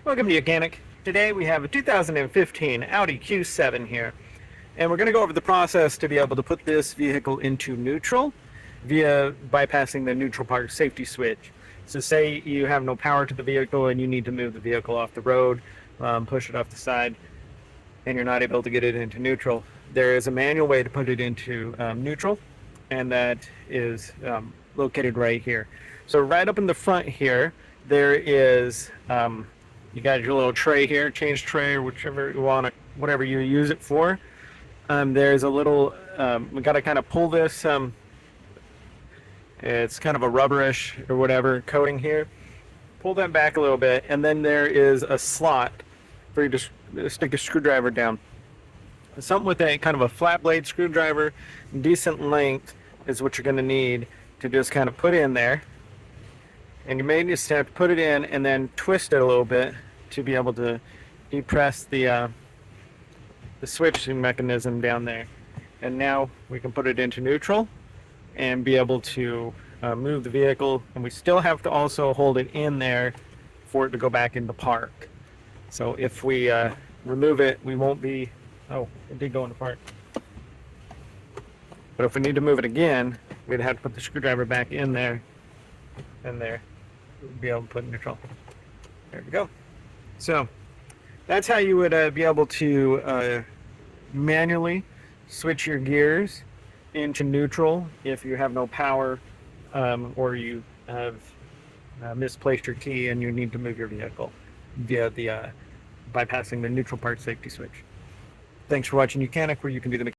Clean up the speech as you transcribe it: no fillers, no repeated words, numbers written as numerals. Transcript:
Welcome to Mechanic. Today we have a 2015 Audi Q7 here, and we're going to go over the process to be able to put this vehicle into neutral via bypassing the neutral park safety switch. So say you have no power to the vehicle and you need to move the vehicle off the road, push it off the side, and you're not able to get it into neutral. There is a manual way to put it into neutral, and that is located right here. So right up in the front here, there is you got your little tray here, change tray, or whichever you want, whatever you use it for. There's a little, we got to kind of pull this. It's kind of a rubberish or whatever coating here. Pull that back a little bit, and then there is a slot for you to stick a screwdriver down. Something with a kind of a flat blade screwdriver, decent length, is what you're going to need to just kind of put in there. And you may just have to put it in and then twist it a little bit to be able to depress the switching mechanism down there. And now we can put it into neutral and be able to move the vehicle. And we still have to also hold it in there for it to go back into park. So if we remove it, we won't be, oh, it did go into park. But if we need to move it again, we'd have to put the screwdriver back in there and there. Be able to put in neutral. There we go. So that's how you would be able to manually switch your gears into neutral if you have no power or you have misplaced your key and you need to move your vehicle via the bypassing the neutral park safety switch. Thanks for watching Mechanic, where you can do the